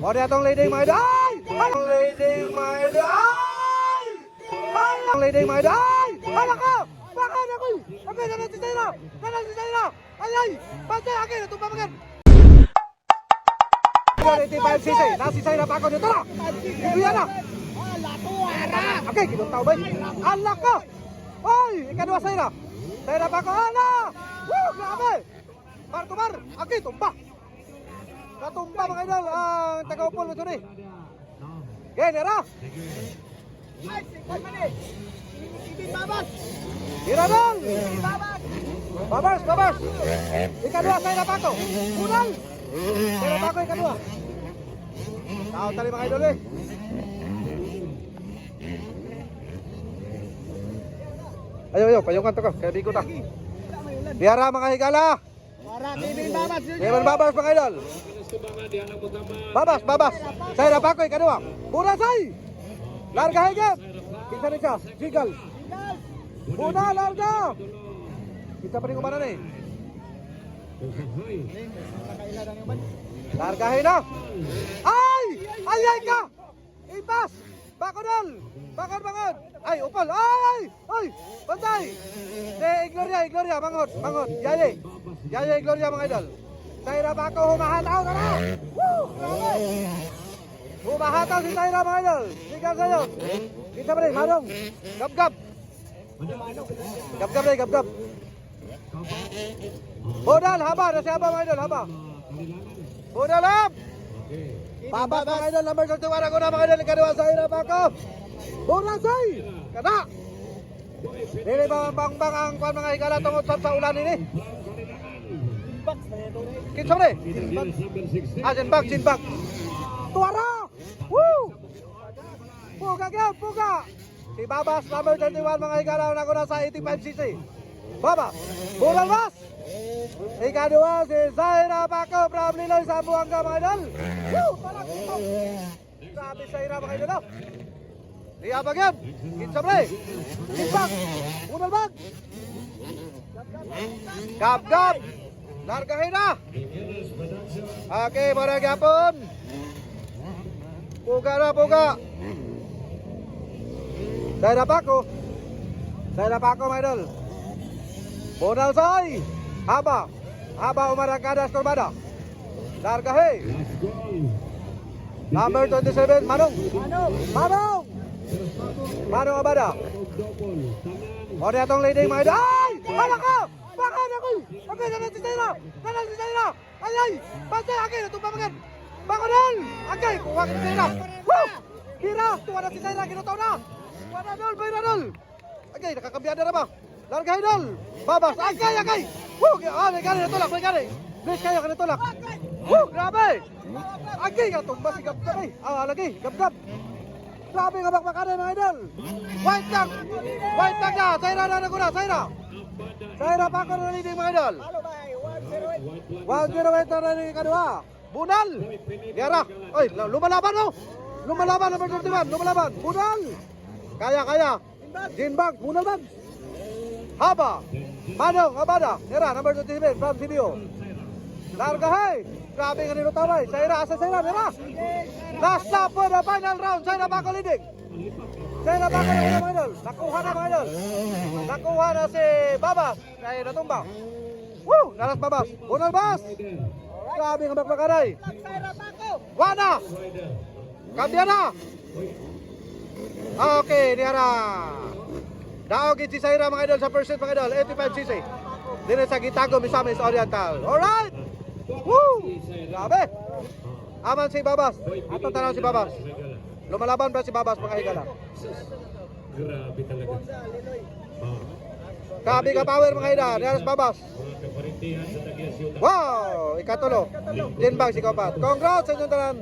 O di atong leading mga idol. Ang leading mga idol. Ang leading mga idol. Hala ka! Baka na ko! Okay, nanan si Zaira! Nanan si Zaira! Ay ay! Pasay! Okay, natumpa magan! 85cc! Nasi Zaira pa ako dito na! Ibuya na! Okay, kinuntaw ba? Hala ka! Ay! Ikadua Zaira! Zaira pa ako! Hala! Woo! Grabe! Mar to mar! Okay, tumba! Natumba mga idol ang taga-upol mo suri. Genera. Tira dong. Babas. Ikadua saya napako. Unal. Saya napako ikadua. Tahu tali mga idol eh. Ayo, payungan to ka. Kaya bigo ta. Biara mga higala. Kevin Babas mga idol. Babas. Saya napako ikadua. Pura say. Larga higit. Kinsa ni siya? Jigal. Una larga. Kita pa rin kumana na eh. Largahin na. Ay ka. Ipas. Bakod. Ay, upal. Ay. Bantay. Gloria. Mangot. Yaya, Gloria mga idol. Zaira Paco, humahataw ka na. Woo! Humahataw si Zaira mga idol. Sigal sa'yo. Kita pa rin, Manong. Gab. Gab. Bodal, haba. Nasi haba mga idol, haba. Bodal, hab. Babas mga idol, number 31 ako na mga idol. Ikadua Zaira Paco. Bodal, say. Kada. Dili ba bang ang kwan mga higala tungod sa ulan ini? Kinsa ba ni? Sinbag. Tuara! Woo! Puga! Si Babas, number 31 mga higala na ko na sa 85cc. Babas! Bural Bas! Ikadua si Zaira Paco from Liloy sa Buanga mga idol. Woo! Grabe Zaira mga idol. Iyabag yan! Kinsa ba ni? Sinbag! Bural Bag! Gab! Largahin na! Okay, marag yapon! Puga! Zaira Paco mga idol. Bonal say! Haba umaragadas torbada. Largahin! Number 27, Manong Abada. O di atong leading mga idol. Ay! Hala ka! Baka na ko! Okay, nanan si Zaira! Ay! Pasay! Okay, natumpa magan! Bakod! Okay, kuha ka si Zaira! Woo! Hira! Tuwa na si Zaira! Ginutaw na! Bayra dol! Okay, nakakambiyada na ba? Larga idol! Babas! Okay! Woo! May gani natulak! Please kayo ka natulak! Woo! Grabe! Okay, katumba si Gab-Gab eh! Lagi! Gab-Gab! Grabe nga bakbakanan mga idol! White tag na! Zaira na naguna! Zaira Paco na leading mga idol! 108 na rin kadua! Bunal! Diara! Oy! Lumalaban mo! Lumalaban number 31! Lumalaban! Bunal! Kaya! Jinbag! Bunal bag! Haba! Manong Abada! Diara! Number 27 from CBO! Larga hey! Grabe nga nilutaway! Zaira! Diara! Last stop for the final round! Zaira Paco leading! Zaira Paco na mga idol! Nakuha na mga idol! Nakuha na si Babas! Kaya natumba! Woo! Naras Babas! Bunal Bas! Grabe nga bakbakaray! Wana! Kambya na! Okay, Diara! Daogin si Zaira mga idol sa first set mga idol, 85cc. Dito sa Gitago, Misamis Oriental. Alright! Woo! Grabe! Aman si Babas. Atong tanaw si Babas. Lumalaban ba si Babas mga higala? Grabe talaga. Grabe ka power mga higala. Niaras Babas. Wow! Ikatulo. Jinbag si Kapat. Congrats sa inyong tanan.